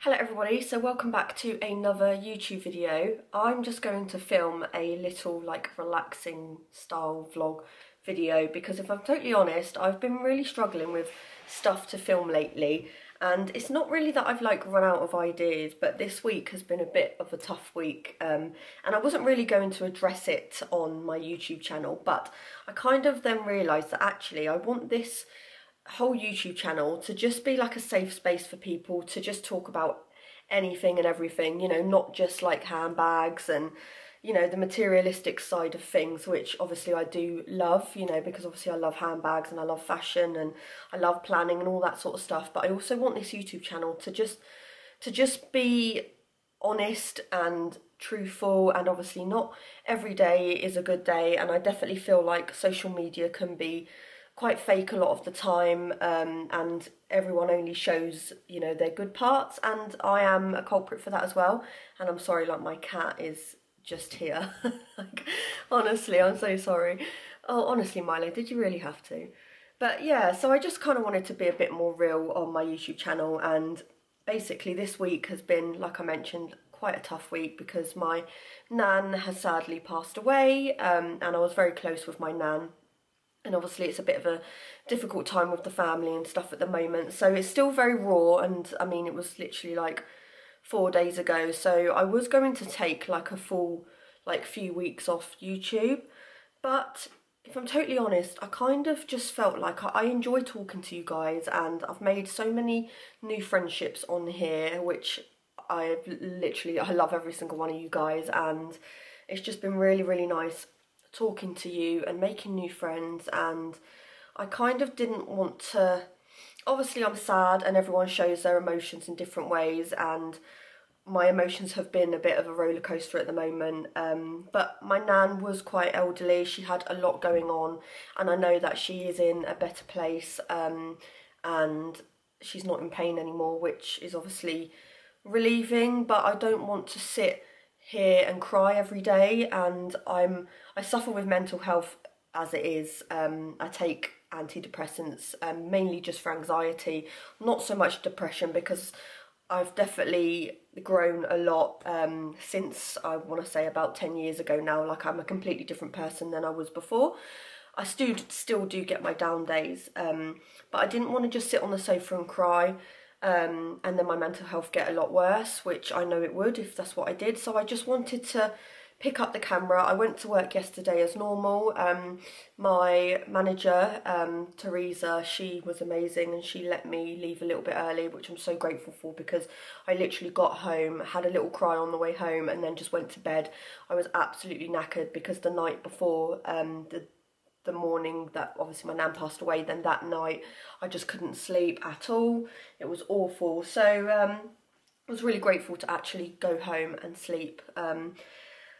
Hello everybody, so welcome back to another YouTube video. I'm just going to film a little relaxing style vlog video because if I'm totally honest, I've been really struggling with stuff to film lately, and it's not really that I've run out of ideas, but this week has been a bit of a tough week, and I wasn't really going to address it on my YouTube channel, but I kind of then realised that actually I want this whole YouTube channel to just be like a safe space for people to just talk about anything and everything, you know, not just like handbags and, you know, the materialistic side of things, which obviously I do love, you know, because obviously I love handbags and I love fashion and I love planning and all that sort of stuff. But I also want this YouTube channel to just be honest and truthful, and obviously not every day is a good day, and I definitely feel like social media can be quite fake a lot of the time, and everyone only shows, you know, their good parts, and I am a culprit for that as well. And I'm sorry, like my cat is just here. Honestly, I'm so sorry. Oh, honestly, Milo, did you really have to? But yeah, so I just kind of wanted to be a bit more real on my YouTube channel, and basically this week has been, like I mentioned, quite a tough week because my nan has sadly passed away, and I was very close with my nan. And obviously it's a bit of a difficult time with the family and stuff at the moment. So it's still very raw, and I mean, it was literally like 4 days ago. So I was going to take like a full few weeks off YouTube. But if I'm totally honest, I kind of just felt like I enjoy talking to you guys, and I've made so many new friendships on here, which I love every single one of you guys, and it's just been really, really nice talking to you and making new friends. And I kind of didn't want to, obviously I'm sad and everyone shows their emotions in different ways, and my emotions have been a bit of a roller coaster at the moment, but my nan was quite elderly, she had a lot going on, and I know that she is in a better place, and she's not in pain anymore, which is obviously relieving. But I don't want to sit here and cry every day, and I suffer with mental health as it is. I take antidepressants mainly just for anxiety, not so much depression, because I've definitely grown a lot since, I want to say, about 10 years ago now. Like, I'm a completely different person than I was before. I still do get my down days, but I didn't want to just sit on the sofa and cry, and then my mental health get a lot worse, which I know it would if that's what I did. So I just wanted to pick up the camera. I went to work yesterday as normal. My manager, Teresa, she was amazing, and she let me leave a little bit early, which I'm so grateful for, because I literally got home, had a little cry on the way home, and then just went to bed. I was absolutely knackered because the night before, the morning that obviously my nan passed away, then that night I just couldn't sleep at all. It was awful. So I was really grateful to actually go home and sleep.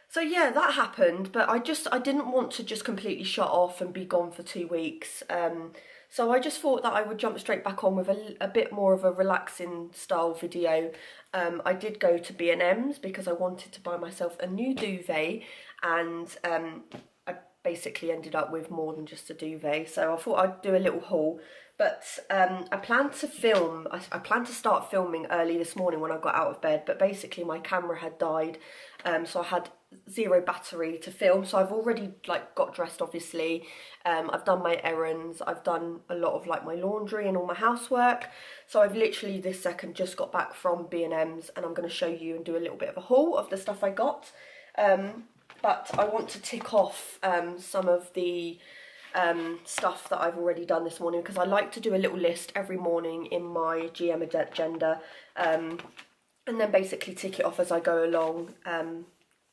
So yeah, that happened, but I didn't want to just completely shut off and be gone for 2 weeks. So I just thought that I would jump straight back on with a bit more of a relaxing style video. I did go to B&M's because I wanted to buy myself a new duvet, and I basically ended up with more than just a duvet, so I thought I'd do a little haul. But I planned to start filming early this morning when I got out of bed, but basically my camera had died, so I had zero battery to film. So I've already got dressed, obviously. I've done my errands, I've done a lot of my laundry and all my housework. So I've literally this second just got back from B&M's, and I'm going to show you and do a little bit of a haul of the stuff I got. But I want to tick off some of the stuff that I've already done this morning, because I like to do a little list every morning in my GM agenda, and then basically tick it off as I go along.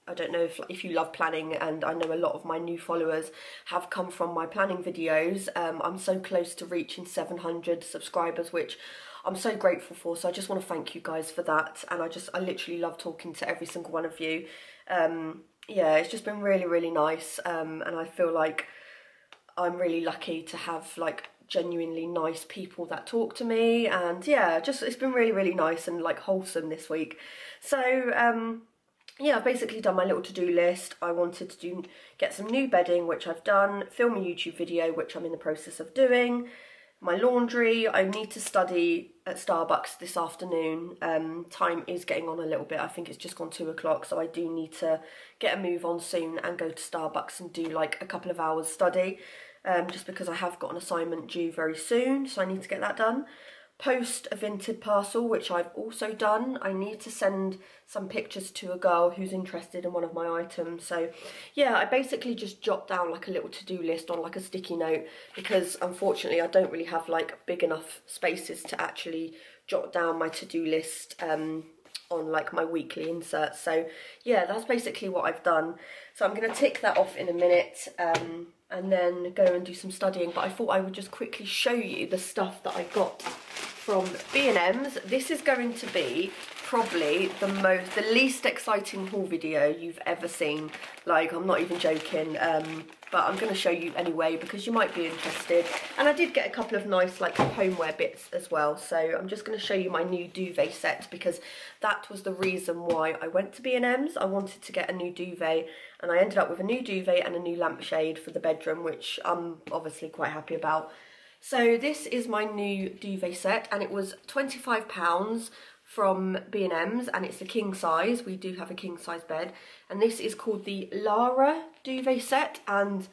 I don't know if you love planning, and I know a lot of my new followers have come from my planning videos. I'm so close to reaching 700 subscribers, which I'm so grateful for, so I just want to thank you guys for that. And I literally love talking to every single one of you. Yeah, it's just been really, really nice, and I feel like I'm really lucky to have genuinely nice people that talk to me, and yeah, it's been really, really nice and wholesome this week. So yeah, I've basically done my little to-do list. I wanted to get some new bedding, which I've done, film a YouTube video, which I'm in the process of doing, my laundry. I need to study at Starbucks this afternoon. Time is getting on a little bit. I think it's just gone 2 o'clock, so I do need to get a move on soon and go to Starbucks and do like a couple of hours study, just because I have got an assignment due very soon, so I need to get that done. Post a Vinted parcel, which I've also done. I need to send some pictures to a girl who's interested in one of my items. So yeah, I basically just jot down like a little to-do list on like a sticky note, because unfortunately I don't really have like big enough spaces to actually jot down my to-do list on like my weekly inserts. So yeah, that's basically what I've done. So I'm going to tick that off in a minute and then go and do some studying. But I thought I would just quickly show you the stuff that I got from B&M's. This is going to be probably the least exciting haul video you've ever seen. Like, I'm not even joking, but I'm going to show you anyway because you might be interested. And I did get a couple of nice like homeware bits as well, so I'm just going to show you my new duvet set, because that was the reason why I went to B&M's. I wanted to get a new duvet, and I ended up with a new duvet and a new lampshade for the bedroom, which I'm obviously quite happy about. So this is my new duvet set, and it was £25 from B&M's, and it's the king size. We do have a king size bed, and this is called the Lara duvet set. And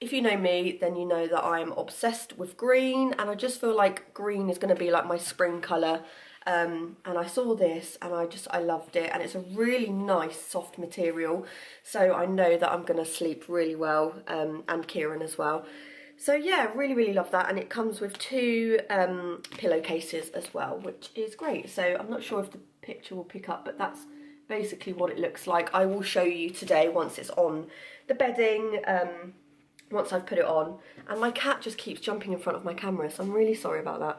if you know me, then you know that I'm obsessed with green, and I just feel like green is going to be like my spring colour. And I saw this and I loved it, and it's a really nice soft material, so I know that I'm going to sleep really well, and Kieran as well. So yeah, really love that, and it comes with 2 pillowcases as well, which is great. So I'm not sure if the picture will pick up, but that's basically what it looks like. I will show you today once it's on the bedding, once I've put it on. And my cat just keeps jumping in front of my camera, so I'm really sorry about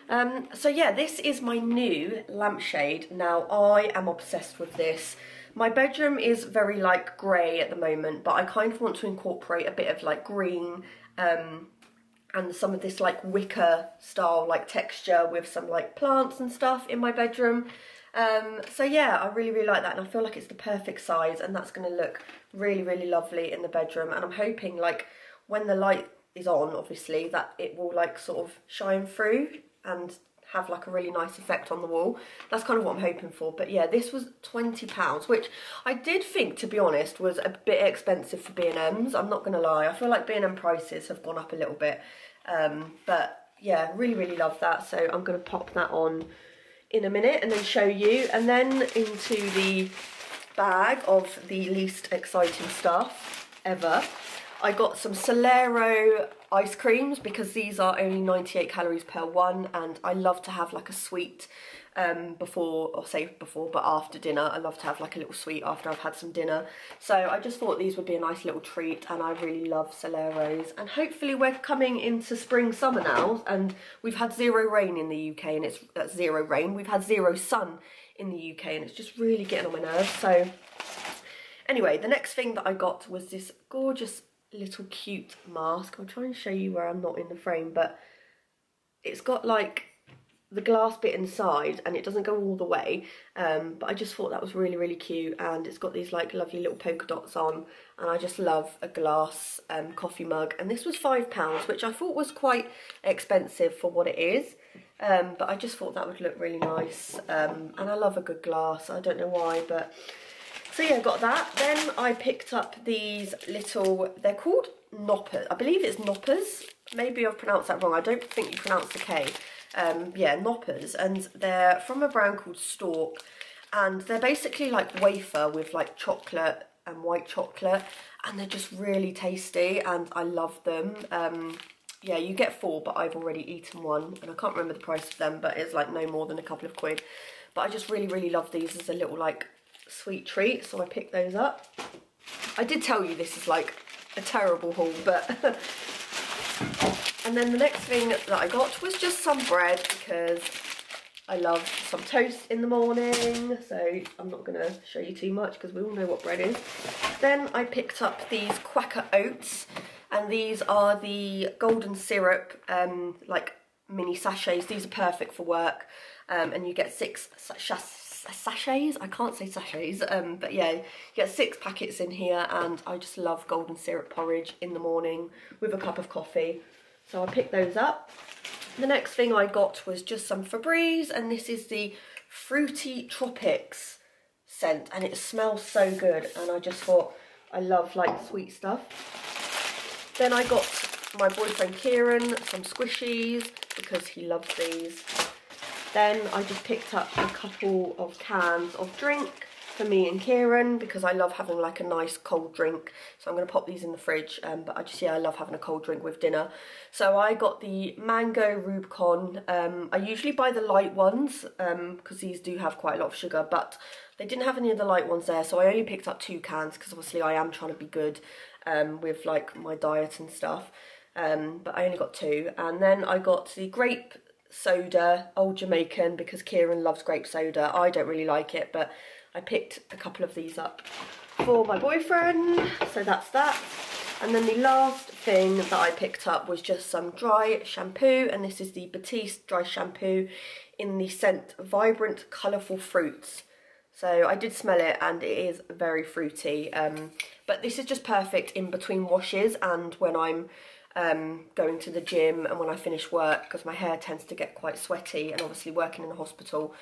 that. So yeah, this is my new lampshade. Now, I am obsessed with this. My bedroom is very like grey at the moment, but I kind of want to incorporate a bit of like green and some of this like wicker style like texture with some like plants and stuff in my bedroom. So yeah, I really like that, and I feel like it's the perfect size, and that's going to look really lovely in the bedroom. And I'm hoping like when the light is on, obviously, that it will like sort of shine through and have like a really nice effect on the wall. That's kind of what I'm hoping for. But yeah, this was £20, which I did think, to be honest, was a bit expensive for B&M's. I'm not gonna lie, I feel like B&M prices have gone up a little bit, but yeah, really love that. So I'm gonna pop that on in a minute and then show you, and then into the bag of the least exciting stuff ever. I got some Solero ice creams, because these are only 98 calories per one, and I love to have like a sweet but after dinner. I love to have like a little sweet after I've had some dinner. So I just thought these would be a nice little treat, and I really love Soleros. And hopefully we're coming into spring summer now, and we've had 0 rain in the UK, and it's 0 rain. We've had 0 sun in the UK, and it's just really getting on my nerves. So anyway, the next thing that I got was this gorgeous little cute mask. I'll try and show you where I'm not in the frame, but it's got like the glass bit inside, and it doesn't go all the way, but I just thought that was really cute, and it's got these like lovely little polka dots on, and I just love a glass coffee mug. And this was £5, which I thought was quite expensive for what it is, but I just thought that would look really nice, and I love a good glass. I don't know why, but so yeah, got that. Then I picked up these little, they're called knoppers. I believe it's knoppers. Maybe I've pronounced that wrong. I don't think you pronounce the K. Yeah, knoppers. And they're from a brand called Stork. And they're basically like wafer with like chocolate and white chocolate. And they're just really tasty, and I love them. Yeah, you get 4, but I've already eaten 1. And I can't remember the price of them, but it's like no more than a couple of quid. But I just really love these as a little like sweet treat, so I picked those up. I did tell you this is like a terrible haul, but and then the next thing that I got was just some bread, because I love some toast in the morning, so I'm not going to show you too much because we all know what bread is. Then I picked up these Quaker oats, and these are the golden syrup like mini sachets. These are perfect for work, and you get 6 sachets. I can't say sachets, but yeah, you get 6 packets in here, and I just love golden syrup porridge in the morning with a cup of coffee. So I picked those up. The next thing I got was just some Febreze, and this is the Fruity Tropics scent, and it smells so good, and I just thought I love like sweet stuff. Then I got my boyfriend Kieran some squishies because he loves these. Then I just picked up a couple of cans of drink for me and Kieran because I love having like a nice cold drink. So I'm going to pop these in the fridge, but I love having a cold drink with dinner. So I got the Mango Rubicon. I usually buy the light ones because these do have quite a lot of sugar, but they didn't have any of the light ones there, so I only picked up 2 cans because obviously I am trying to be good with like my diet and stuff, but I only got 2. And then I got the grape soda, Old Jamaican, because Kieran loves grape soda. I don't really like it, but I picked a couple of these up for my boyfriend, so that's that. And then the last thing that I picked up was just some dry shampoo, and this is the Batiste dry shampoo in the scent Vibrant Colourful Fruits. So I did smell it and it is very fruity, but this is just perfect in between washes and when I'm going to the gym and when I finish work, because my hair tends to get quite sweaty, and obviously working in a hospital,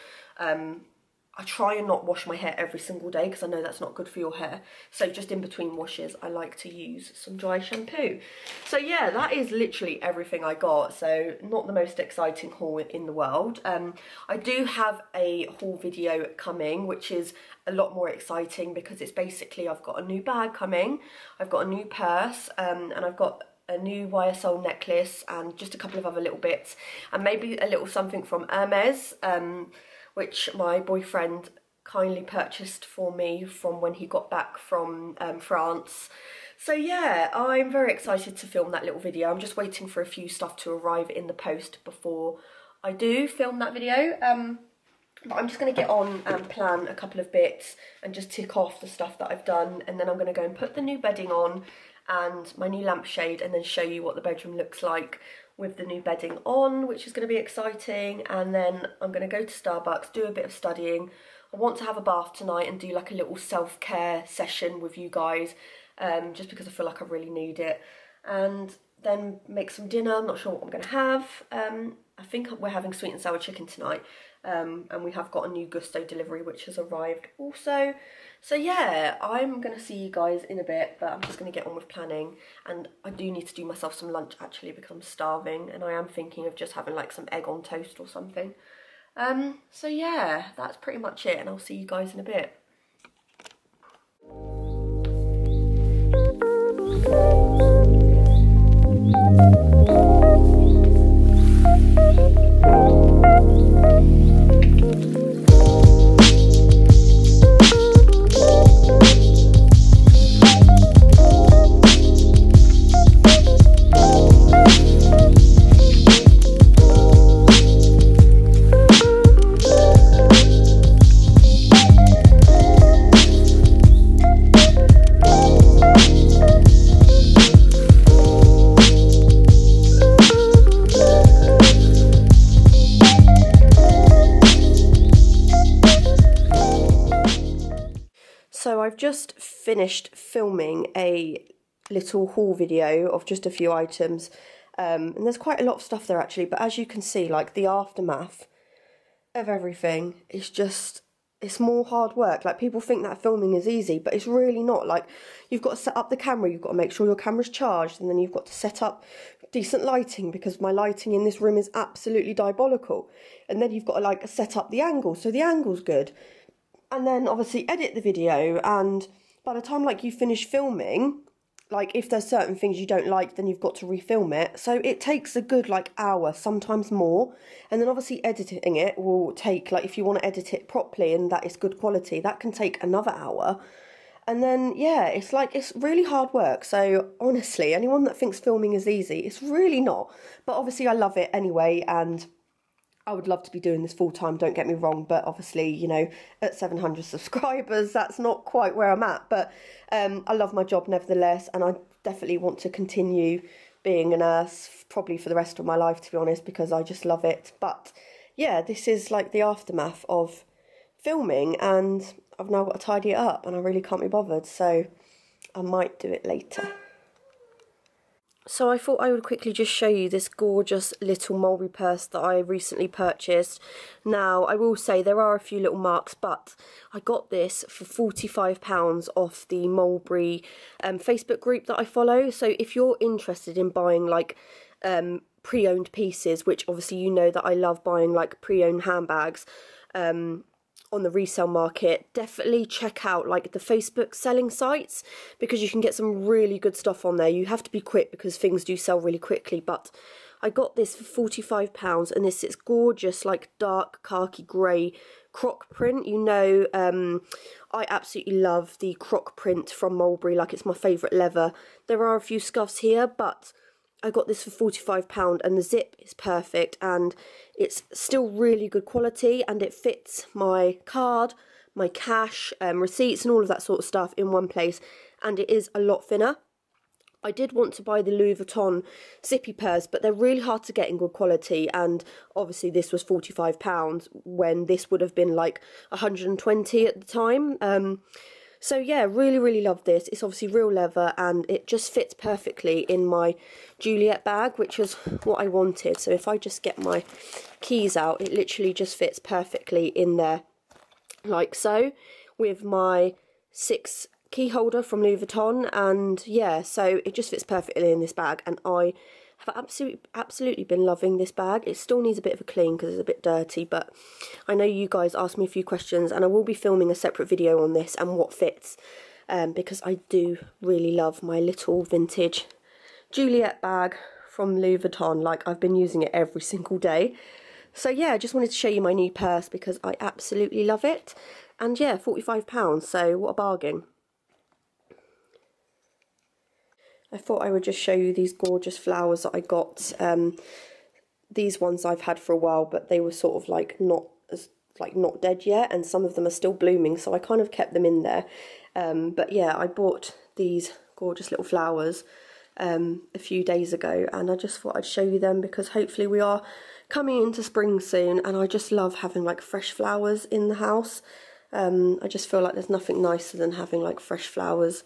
I try and not wash my hair every single day because I know that's not good for your hair. So just in between washes, I like to use some dry shampoo. So yeah, that is literally everything I got. So not the most exciting haul in the world. I do have a haul video coming, which is a lot more exciting because it's basically I've got a new bag coming, I've got a new purse, and I've got a new YSL necklace and just a couple of other little bits, and maybe a little something from Hermes, which my boyfriend kindly purchased for me from when he got back from France. So yeah, I'm very excited to film that little video. I'm just waiting for a few stuff to arrive in the post before I do film that video. But I'm just going to get on and plan a couple of bits and just tick off the stuff that I've done, and then I'm going to go and put the new bedding on and my new lampshade, and then show you what the bedroom looks like with the new bedding on, which is going to be exciting. And then I'm going to go to Starbucks, do a bit of studying. I want to have a bath tonight and do like a little self-care session with you guys, just because I feel like I really need it. And then make some dinner. I'm not sure what I'm going to have. I think we're having sweet and sour chicken tonight, and we have got a new Gusto delivery which has arrived also. So yeah, I'm going to see you guys in a bit, but I'm just going to get on with planning, and I do need to do myself some lunch actually because I'm starving, and I am thinking of just having like some egg on toast or something. So yeah, that's pretty much it, and I'll see you guys in a bit. So I've just finished filming a little haul video of just a few items, and there's quite a lot of stuff there actually, but as you can see, like the aftermath of everything is just, it's more hard work. Like people think that filming is easy, but it's really not. Like you've got to set up the camera, you've got to make sure your camera's charged, and then you've got to set up decent lighting because my lighting in this room is absolutely diabolical, and then you've got to like set up the angle so the angle's good, and then obviously edit the video, and by the time like you finish filming, like if there's certain things you don't like, then you've got to refilm it. So it takes a good like hour, sometimes more. And then obviously editing it will take, like if you want to edit it properly and that is good quality, that can take another hour. And then yeah, it's like, it's really hard work. So honestly, anyone that thinks filming is easy, it's really not. But obviously I love it anyway, and I would love to be doing this full time, don't get me wrong, but obviously, you know, at 700 subscribers, that's not quite where I'm at. But I love my job nevertheless, and I definitely want to continue being a nurse, probably for the rest of my life, to be honest, because I just love it. But yeah, this is like the aftermath of filming, and I've now got to tidy it up, and I really can't be bothered, so I might do it later. So I thought I would quickly just show you this gorgeous little mulberry purse that I recently purchased. Now, I will say there are a few little marks, but I got this for £45 off the mulberry Facebook group that I follow. So if you're interested in buying like pre-owned pieces, which obviously you know that I love buying like pre-owned handbags, on the resale market, definitely check out like the Facebook selling sites, because you can get some really good stuff on there. You have to be quick because things do sell really quickly, but I got this for £45, and this is gorgeous like dark khaki grey croc print. You know, I absolutely love the croc print from Mulberry, like it's my favourite leather. There are a few scuffs here, but I got this for £45 and the zip is perfect and it's still really good quality, and it fits my card, my cash, receipts and all of that sort of stuff in one place, and it is a lot thinner. I did want to buy the Louis Vuitton zippy purse, but they're really hard to get in good quality, and obviously this was £45 when this would have been like 120 at the time. So yeah, really love this. It's obviously real leather and it just fits perfectly in my Juliet bag, which was what I wanted. So if I just get my keys out, it literally just fits perfectly in there like so, with my 6 key holder from Louis Vuitton. And yeah, so it just fits perfectly in this bag, and I have absolutely been loving this bag. It still needs a bit of a clean because it's a bit dirty, but I know you guys asked me a few questions and I will be filming a separate video on this and what fits, because I do really love my little vintage Juliet bag from Louis Vuitton. Like, I've been using it every single day. So yeah, I just wanted to show you my new purse because I absolutely love it. And yeah, £45, so what a bargain. I thought I would just show you these gorgeous flowers that I got. These ones I've had for a while, but they were sort of like not dead yet, and some of them are still blooming, so I kind of kept them in there. But yeah, I bought these gorgeous little flowers a few days ago, and I just thought I'd show you them because hopefully we are coming into spring soon, and I just love having like fresh flowers in the house. I just feel like there's nothing nicer than having like fresh flowers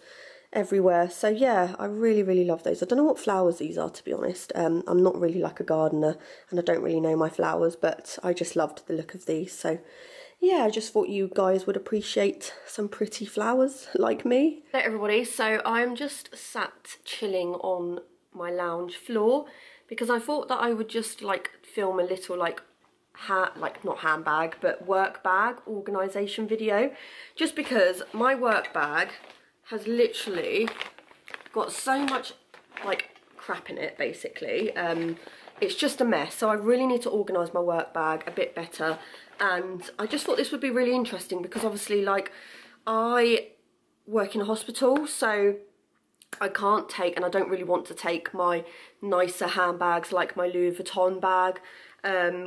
everywhere. So yeah, I really love those. I don't know what flowers these are, to be honest. I'm not really like a gardener and I don't really know my flowers, but I just loved the look of these. So yeah, I just thought you guys would appreciate some pretty flowers like me. Hey everybody, so I'm just sat chilling on my lounge floor because I thought that I would just like film a little like not handbag but work bag organisation video, just because my work bag has literally got so much like crap in it basically. It's just a mess, so I really need to organise my work bag a bit better, and I just thought this would be really interesting because obviously like I work in a hospital, so I can't take, and I don't really want to take my nicer handbags like my Louis Vuitton bag,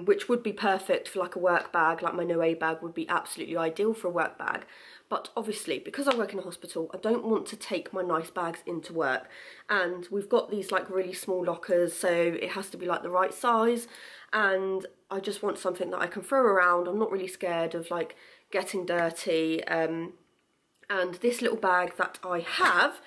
which would be perfect for like a work bag. Like my Noé bag would be absolutely ideal for a work bag. But obviously, because I work in a hospital, I don't want to take my nice bags into work. And we've got these like really small lockers, so it has to be like the right size. And I just want something that I can throw around. I'm not really scared of like getting dirty. And this little bag that I have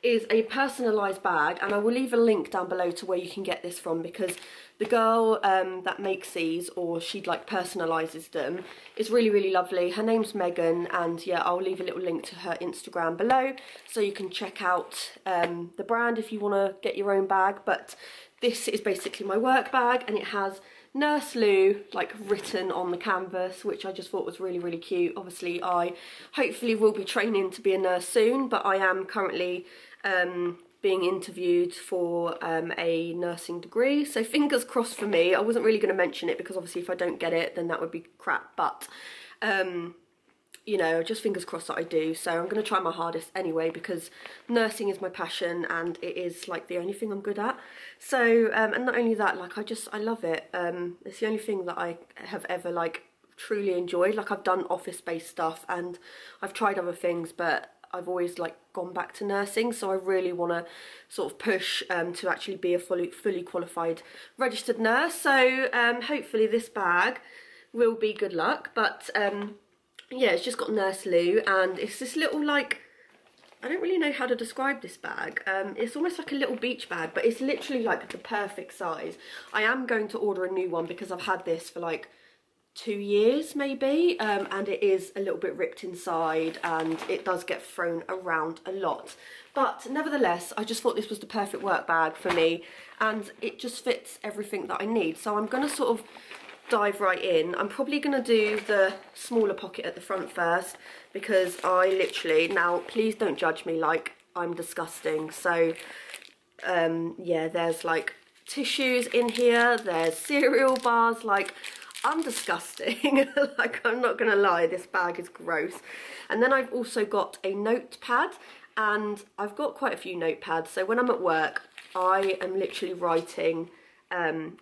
is a personalised bag, and I will leave a link down below to where you can get this from, because the girl that makes these, or she like personalises them, is really lovely. Her name's Megan, and yeah, I'll leave a little link to her Instagram below so you can check out the brand if you want to get your own bag. But this is basically my work bag, and it has Nurse Lou like written on the canvas, which I just thought was really cute. Obviously I hopefully will be training to be a nurse soon, but I am currently being interviewed for a nursing degree, so fingers crossed for me. I wasn't really going to mention it because obviously if I don't get it then that would be crap, but you know, just fingers crossed that I do. So I'm going to try my hardest anyway, because nursing is my passion and it is like the only thing I'm good at. So and not only that, like I love it. It's the only thing that I have ever like truly enjoyed. Like I've done office-based stuff and I've tried other things, but I've always like gone back to nursing, so I really want to sort of push to actually be a fully qualified registered nurse. So hopefully this bag will be good luck. But yeah, it's just got Nurse Lou, and it's this little like I don't really know how to describe this bag. It's almost like a little beach bag, but it's literally like the perfect size. I am going to order a new one because I've had this for like 2 years maybe, and it is a little bit ripped inside and it does get thrown around a lot. But nevertheless, I just thought this was the perfect work bag for me, and it just fits everything that I need. So I'm going to sort of dive right in. I'm probably going to do the smaller pocket at the front first, because I literally, now please don't judge me like I'm disgusting. So yeah, there's like tissues in here, there's cereal bars, like I'm disgusting. Like, I'm not gonna lie, this bag is gross. And then I've also got a notepad, and I've got quite a few notepads, so when I'm at work I am literally writing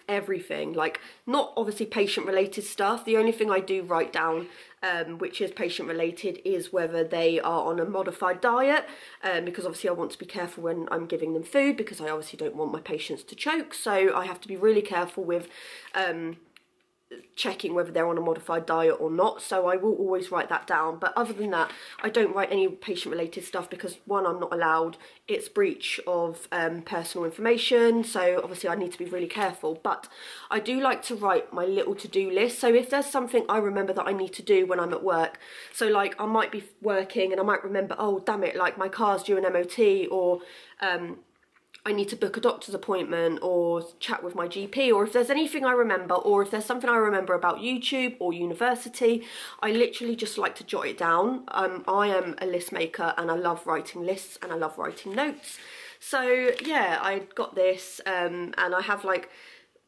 everything, like not obviously patient related stuff. The only thing I do write down which is patient related is whether they are on a modified diet, because obviously I want to be careful when I'm giving them food, because I obviously don't want my patients to choke, so I have to be really careful with checking whether they're on a modified diet or not. So I will always write that down, but other than that I don't write any patient related stuff, because one, I'm not allowed, it's breach of personal information, so obviously I need to be really careful. But I do like to write my little to-do list, so if there's something I remember that I need to do when I'm at work, so like I might be working and I might remember, oh damn it, like my car's due an MOT, or I need to book a doctor's appointment or chat with my GP, or if there's anything I remember, or if there's something I remember about YouTube or university, I literally just like to jot it down. I am a list maker and I love writing lists and I love writing notes. So yeah, I got this and I have like,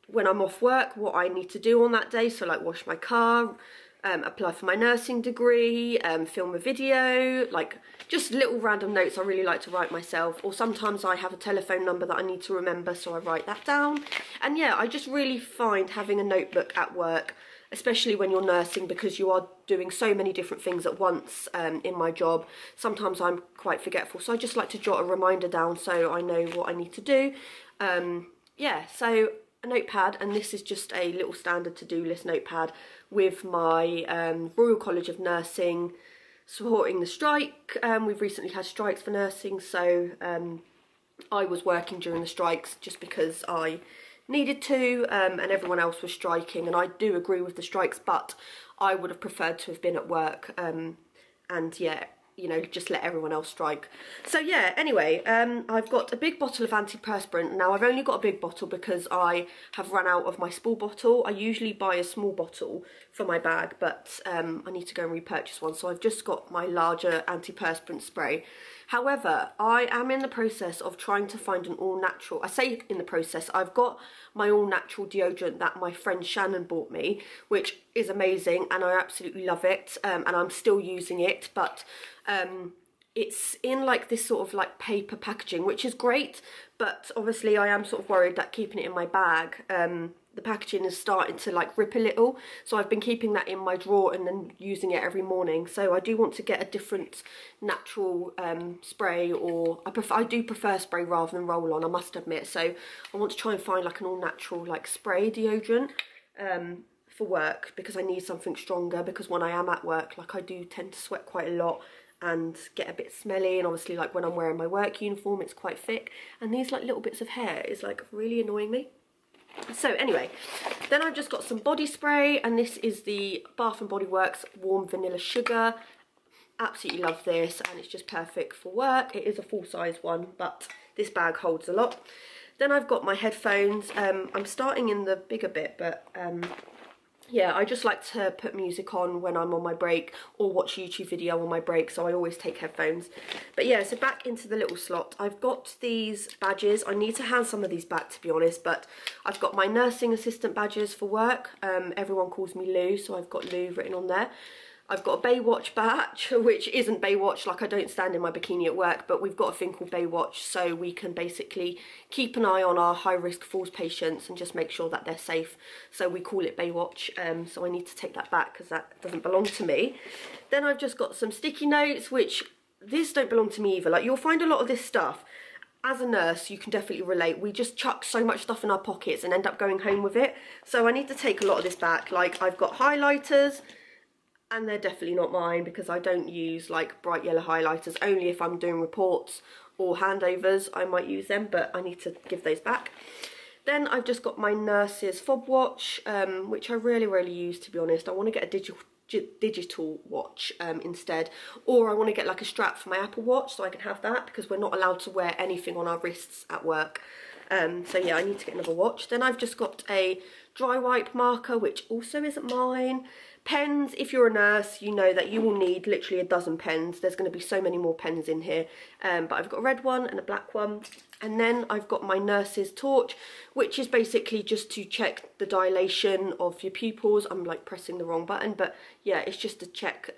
when I'm off work, what I need to do on that day. So like wash my car, apply for my nursing degree, film a video, like just little random notes I really like to write myself. Or sometimes I have a telephone number that I need to remember, so I write that down. And yeah, I just really find having a notebook at work, especially when you're nursing, because you are doing so many different things at once in my job. Sometimes I'm quite forgetful, so I just like to jot a reminder down so I know what I need to do. Yeah, so a notepad, and this is just a little standard to-do list notepad with my Royal College of Nursing supporting the strike. We've recently had strikes for nursing, so I was working during the strikes just because I needed to, and everyone else was striking, and I do agree with the strikes, but I would have preferred to have been at work, and yeah, you know, just let everyone else strike. So yeah, anyway, I've got a big bottle of antiperspirant. Now I've only got a big bottle because I have run out of my small bottle. I usually buy a small bottle for my bag, but I need to go and repurchase one, so I've just got my larger antiperspirant spray. However, I am in the process of trying to find an all-natural, I say in the process, I've got my all-natural deodorant that my friend Shannon bought me, which is amazing and I absolutely love it, and I'm still using it, but it's in like this sort of like paper packaging, which is great, but obviously I am sort of worried that keeping it in my bag, the packaging is starting to like rip a little, so I've been keeping that in my drawer and then using it every morning. So I do want to get a different natural spray, or I do prefer spray rather than roll on, I must admit. So I want to try and find like an all natural like spray deodorant for work, because I need something stronger, because when I am at work, like I do tend to sweat quite a lot and get a bit smelly, and obviously like when I'm wearing my work uniform it's quite thick, and these like little bits of hair is like really annoying me. So anyway, then I've just got some body spray, and this is the Bath and Body Works Warm Vanilla Sugar. Absolutely love this, and it's just perfect for work. It is a full-size one, but this bag holds a lot. Then I've got my headphones. I'm starting in the bigger bit, but yeah, I just like to put music on when I'm on my break, or watch YouTube video on my break, so I always take headphones. But yeah, so back into the little slot, I've got these badges. I need to hand some of these back, to be honest, but I've got my nursing assistant badges for work. Everyone calls me Lou, so I've got Lou written on there. I've got a Baywatch badge, which isn't Baywatch, like I don't stand in my bikini at work, but we've got a thing called Baywatch, so we can basically keep an eye on our high-risk falls patients and just make sure that they're safe. So we call it Baywatch, so I need to take that back because that doesn't belong to me. Then I've just got some sticky notes, which this don't belong to me either. Like, you'll find a lot of this stuff. As a nurse, you can definitely relate. We just chuck so much stuff in our pockets and end up going home with it. So I need to take a lot of this back. Like, I've got highlighters, and they're definitely not mine because I don't use like bright yellow highlighters. Only if I'm doing reports or handovers I might use them, but I need to give those back. Then I've just got my nurse's fob watch, which I really use, to be honest. I want to get a digital watch instead, or I want to get like a strap for my Apple Watch so I can have that, because we're not allowed to wear anything on our wrists at work. So yeah, I need to get another watch. Then I've just got a dry wipe marker, which also isn't mine. Pens, if you're a nurse, you know that you will need literally a dozen pens. There's going to be so many more pens in here. But I've got a red one and a black one. And then I've got my nurse's torch, which is basically just to check the dilation of your pupils. I'm like pressing the wrong button, but yeah, it's just to check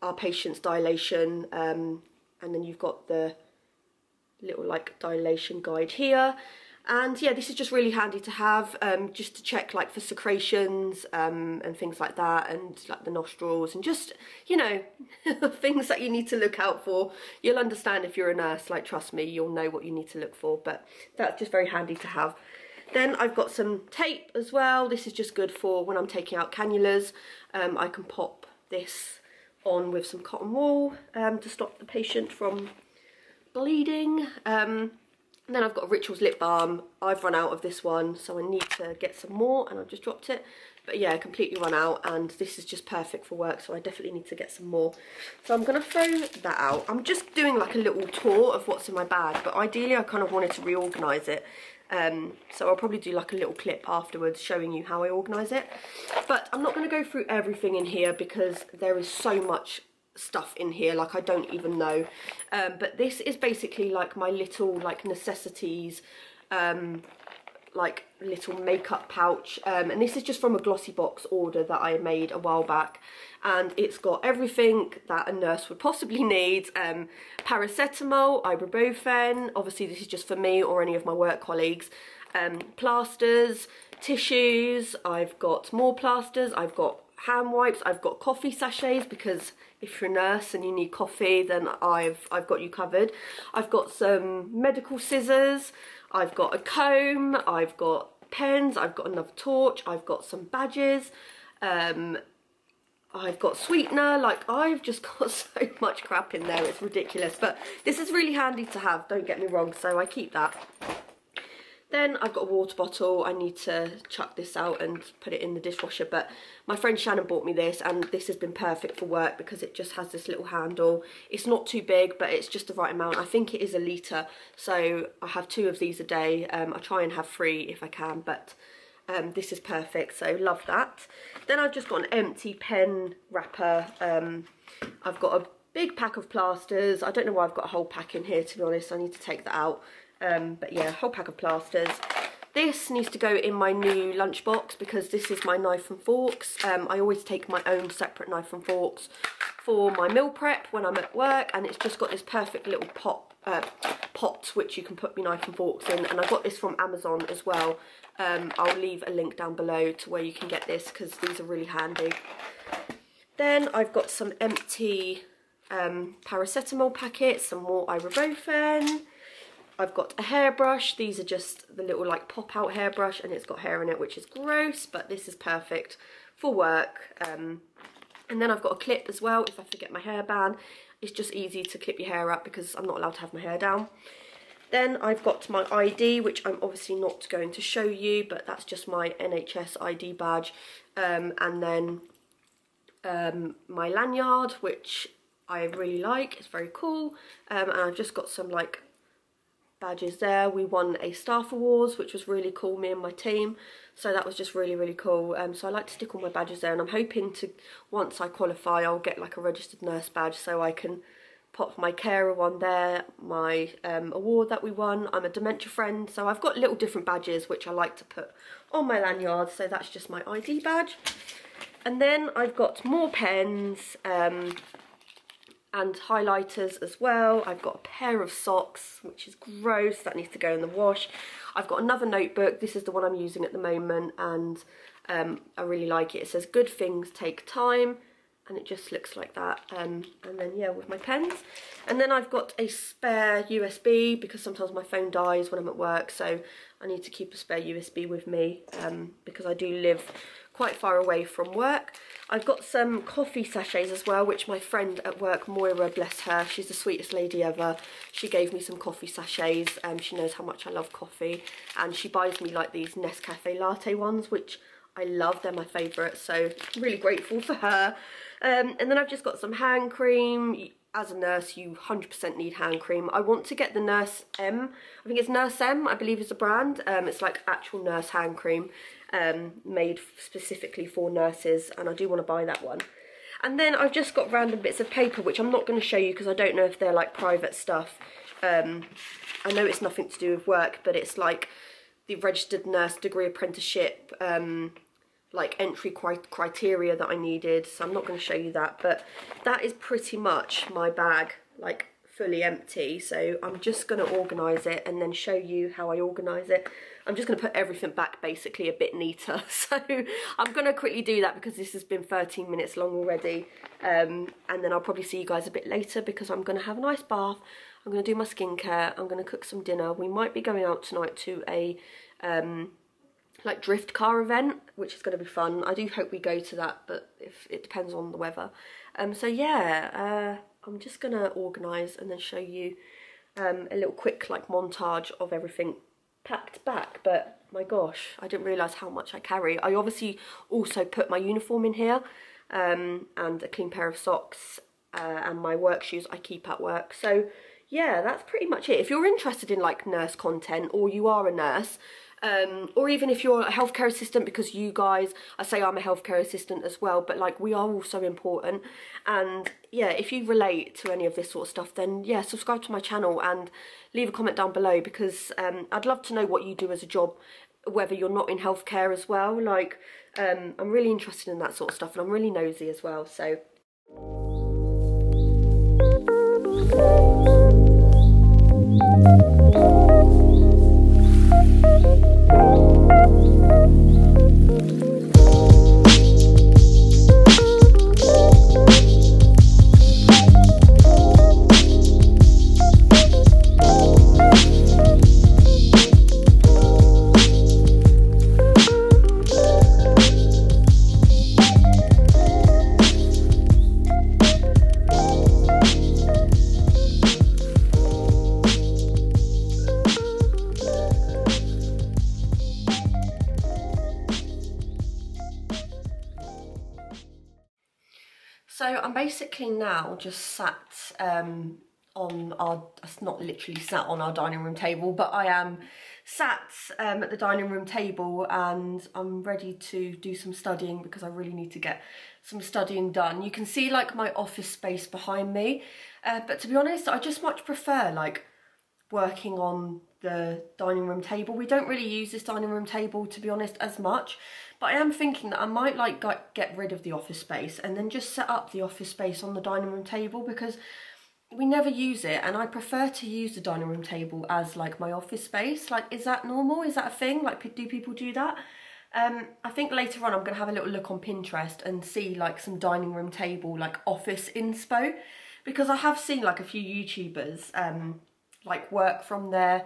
our patient's dilation. And then you've got the little like dilation guide here. And yeah, this is just really handy to have, just to check like for secretions and things like that, and like the nostrils, and just, you know, things that you need to look out for. You'll understand if you're a nurse, like trust me, you'll know what you need to look for, but that's just very handy to have. Then I've got some tape as well. This is just good for when I'm taking out cannulas. I can pop this on with some cotton wool to stop the patient from bleeding. And then I've got a Rituals lip balm. I've run out of this one, so I need to get some more, and I've just dropped it. But yeah, I completely run out, and this is just perfect for work, so I definitely need to get some more. So I'm going to throw that out. I'm just doing like a little tour of what's in my bag, but ideally I kind of wanted to reorganise it. So I'll probably do like a little clip afterwards showing you how I organise it. But I'm not going to go through everything in here because there is so much stuff in here, like I don't even know. But this is basically like my little like necessities, like little makeup pouch, and this is just from a glossy box order that I made a while back, and it's got everything that a nurse would possibly need. Paracetamol, ibuprofen, obviously this is just for me or any of my work colleagues, plasters, tissues, I've got more plasters, I've got hand wipes, I've got coffee sachets, because if you're a nurse and you need coffee, then I've got you covered. I've got some medical scissors, I've got a comb, I've got pens, I've got another torch, I've got some badges, I've got sweetener. Like, I've just got so much crap in there, it's ridiculous. But this is really handy to have, don't get me wrong, so I keep that. Then I've got a water bottle. I need to chuck this out and put it in the dishwasher, but my friend Shannon bought me this, and this has been perfect for work because it just has this little handle. It's not too big, but it's just the right amount. I think it is a litre, so I have 2 of these a day. I try and have 3 if I can, but this is perfect, so love that. Then I've just got an empty pen wrapper. I've got a big pack of plasters. I don't know why I've got a whole pack in here, to be honest. I need to take that out. But yeah, whole pack of plasters. This needs to go in my new lunchbox because this is my knife and forks. I always take my own separate knife and forks for my meal prep when I'm at work, and it's just got this perfect little pot which you can put your knife and forks in, and I got this from Amazon as well. I'll leave a link down below to where you can get this because these are really handy. Then I've got some empty paracetamol packets, some more ibuprofen. I've got a hairbrush. These are just the little like pop out hairbrush, and it's got hair in it, which is gross, but this is perfect for work. And then I've got a clip as well if I forget my hairband. It's just easy to clip your hair up because I'm not allowed to have my hair down. Then I've got my ID, which I'm obviously not going to show you, but that's just my NHS ID badge. And then my lanyard, which I really like. It's very cool. And I've just got some like badges there. We won a staff awards, which was really cool, me and my team, so that was just really cool. So I like to stick all my badges there, and I'm hoping to, once I qualify, I'll get like a registered nurse badge so I can pop my carer one there, my award that we won. I'm a dementia friend, so I've got little different badges which I like to put on my lanyard, so that's just my ID badge. And then I've got more pens and highlighters as well. I've got a pair of socks, which is gross, that needs to go in the wash. I've got another notebook. This is the one I'm using at the moment, and I really like it. It says good things take time, and it just looks like that. And then yeah, with my pens. And then I've got a spare USB because sometimes my phone dies when I'm at work, so I need to keep a spare USB with me because I do live quite far away from work. I've got some coffee sachets as well, which my friend at work, Moira, bless her, she's the sweetest lady ever. She gave me some coffee sachets. She knows how much I love coffee, and she buys me like these Nescafe latte ones, which I love. They're my favourite, so I'm really grateful for her. And then I've just got some hand cream. As a nurse, you 100% need hand cream. I want to get the Nurse M. I think it's Nurse M, I believe is the brand. It's like actual nurse hand cream, made specifically for nurses, and I do want to buy that one. And then I've just got random bits of paper, which I'm not going to show you because I don't know if they're like private stuff. I know it's nothing to do with work, but it's like the registered nurse degree apprenticeship, like entry criteria that I needed, so I'm not going to show you that, but that is pretty much my bag, like fully empty. So I'm just going to organise it and then show you how I organise it. I'm just going to put everything back basically a bit neater, so I'm going to quickly do that because this has been 13 minutes long already, and then I'll probably see you guys a bit later because I'm going to have a nice bath, I'm going to do my skincare, I'm going to cook some dinner. We might be going out tonight to a like drift car event, which is going to be fun. I do hope we go to that, but if it depends on the weather. So yeah, I'm just going to organise and then show you a little quick like montage of everything packed back. But my gosh, I didn't realise how much I carry. I obviously also put my uniform in here, and a clean pair of socks, and my work shoes I keep at work. So yeah, that's pretty much it. If you're interested in like nurse content, or you are a nurse, or even if you're a healthcare assistant, because you guys, I say I'm a healthcare assistant as well, but like we are all so important. And yeah, if you relate to any of this sort of stuff, then yeah, subscribe to my channel and leave a comment down below, because I'd love to know what you do as a job, whether you're not in healthcare as well. Like I'm really interested in that sort of stuff, and I'm really nosy as well, so. So I'm basically now just sat on our, it's not literally sat on our dining room table, but I am sat at the dining room table, and I'm ready to do some studying because I really need to get some studying done. You can see like my office space behind me, but to be honest, I just much prefer like working on the dining room table. We don't really use this dining room table, to be honest, as much, but I am thinking that I might like get rid of the office space and then just set up the office space on the dining room table, because we never use it, and I prefer to use the dining room table as like my office space. Like, is that normal? Is that a thing? Like, do people do that? I think later on I'm going to have a little look on Pinterest and see like some dining room table like office inspo, because I have seen like a few YouTubers like work from their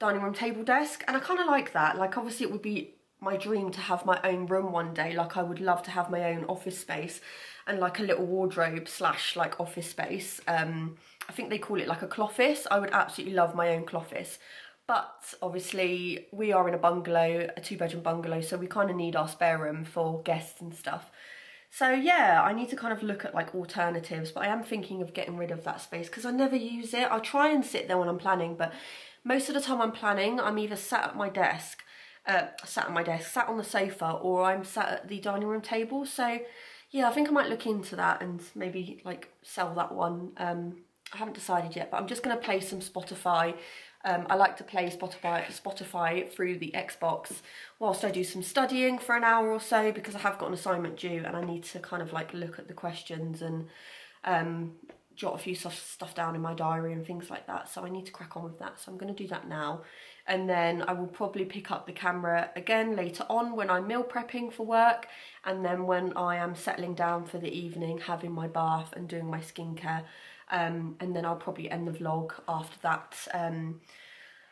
dining room table desk, and I kind of like that. Like, obviously it would be my dream to have my own room one day. Like, I would love to have my own office space and like a little wardrobe slash like office space. I think they call it like a cloffice. I would absolutely love my own cloffice, but obviously we are in a bungalow, a 2-bedroom bungalow, so we kind of need our spare room for guests and stuff. So yeah, I need to kind of look at like alternatives, but I am thinking of getting rid of that space because I never use it. I try and sit there when I'm planning, but most of the time I'm planning, I'm either sat at my desk, sat on the sofa, or I'm sat at the dining room table. So yeah, I think I might look into that and maybe like sell that one. I haven't decided yet, but I'm just going to play some Spotify. I like to play Spotify through the Xbox whilst I do some studying for an hour or so, because I have got an assignment due and I need to kind of like look at the questions and jot a few stuff down in my diary and things like that. So I need to crack on with that. So I'm going to do that now. And then I will probably pick up the camera again later on when I'm meal prepping for work, and then when I am settling down for the evening, having my bath and doing my skincare. And then I'll probably end the vlog after that.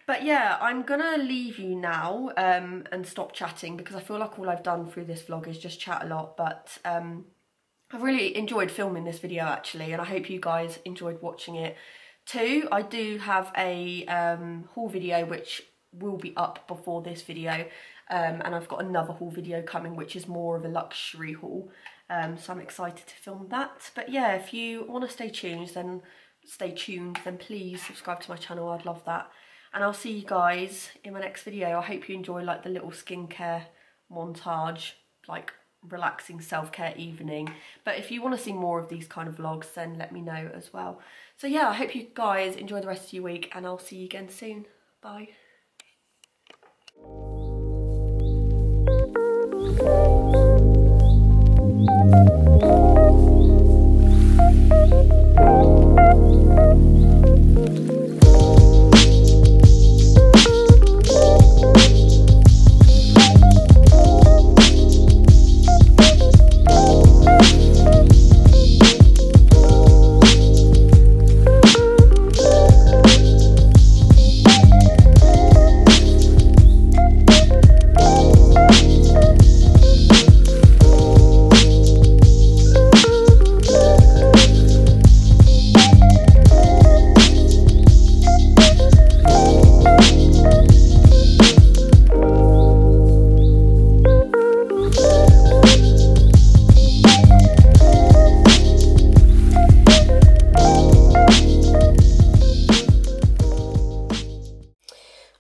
But yeah, I'm gonna leave you now and stop chatting, because I feel like all I've done through this vlog is just chat a lot. But I've really enjoyed filming this video actually, and I hope you guys enjoyed watching it too. I do have a haul video which will be up before this video, and I've got another haul video coming which is more of a luxury haul, so I'm excited to film that. But yeah, if you want to stay tuned, then please subscribe to my channel. I'd love that. And I'll see you guys in my next video. I hope you enjoy like the little skincare montage, like relaxing self-care evening. But if you want to see more of these kind of vlogs, then let me know as well. So yeah, I hope you guys enjoy the rest of your week, and I'll see you again soon. Bye.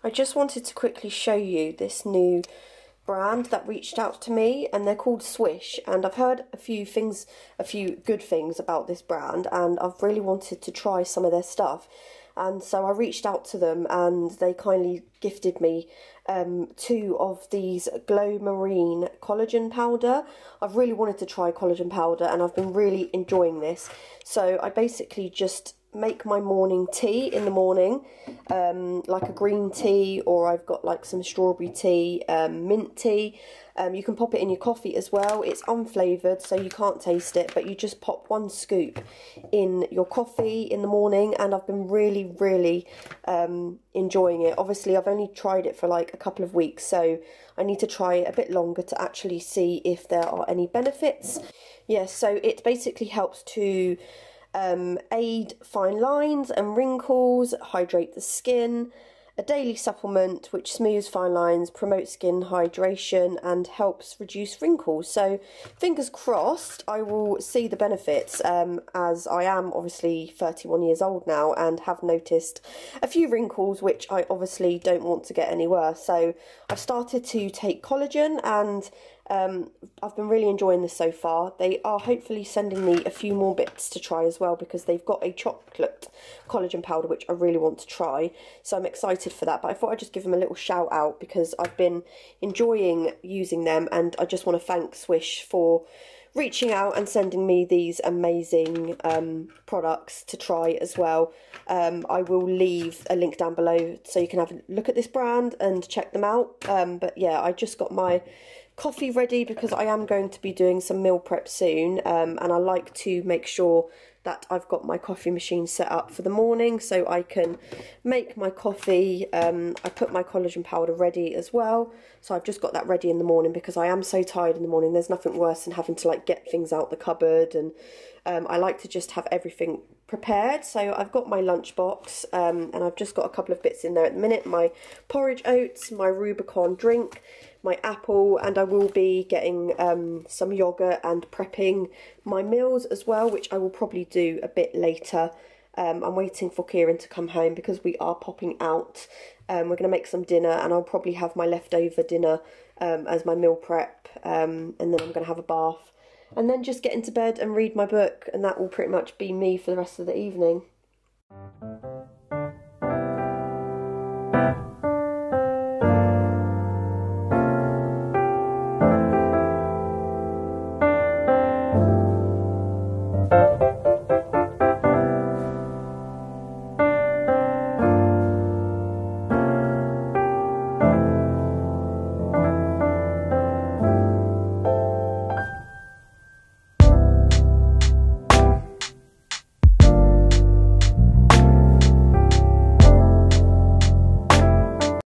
I just wanted to quickly show you this new brand that reached out to me, and they're called Swish, and I've heard a few good things about this brand, and I've really wanted to try some of their stuff. And so I reached out to them, and they kindly gifted me 2 of these Glow Marine collagen powder. I've really wanted to try collagen powder, and I've been really enjoying this. So I basically just make my morning tea in the morning, like a green tea, or I've got like some strawberry tea, mint tea. You can pop it in your coffee as well. It's unflavoured, so you can't taste it, but you just pop 1 scoop in your coffee in the morning, and I've been really enjoying it. Obviously, I've only tried it for like a couple of weeks, so I need to try it a bit longer to actually see if there are any benefits. Yes, so it basically helps to aid fine lines and wrinkles, hydrate the skin, a daily supplement which smooths fine lines, promotes skin hydration, and helps reduce wrinkles. So fingers crossed I will see the benefits, as I am obviously 31 years old now and have noticed a few wrinkles which I obviously don't want to get any worse. So I've started to take collagen, and I've been really enjoying this so far. They are hopefully sending me a few more bits to try as well, because they've got a chocolate collagen powder which I really want to try, so I'm excited for that. But I thought I'd just give them a little shout out because I've been enjoying using them, and I just want to thank Swish for reaching out and sending me these amazing products to try as well. I will leave a link down below so you can have a look at this brand and check them out. But yeah, I just got my coffee ready because I am going to be doing some meal prep soon, and I like to make sure that I've got my coffee machine set up for the morning so I can make my coffee. I put my collagen powder ready as well, so I've just got that ready in the morning because I am so tired in the morning. There's nothing worse than having to like get things out the cupboard, and I like to just have everything prepared. So I've got my lunchbox, and I've just got a couple of bits in there at the minute: my porridge oats, my Rubicon drink, my apple, and I will be getting some yogurt and prepping my meals as well, which I will probably do a bit later. I'm waiting for Kieran to come home because we are popping out. We're going to make some dinner, and I'll probably have my leftover dinner as my meal prep, and then I'm going to have a bath and then just get into bed and read my book, and that will pretty much be me for the rest of the evening.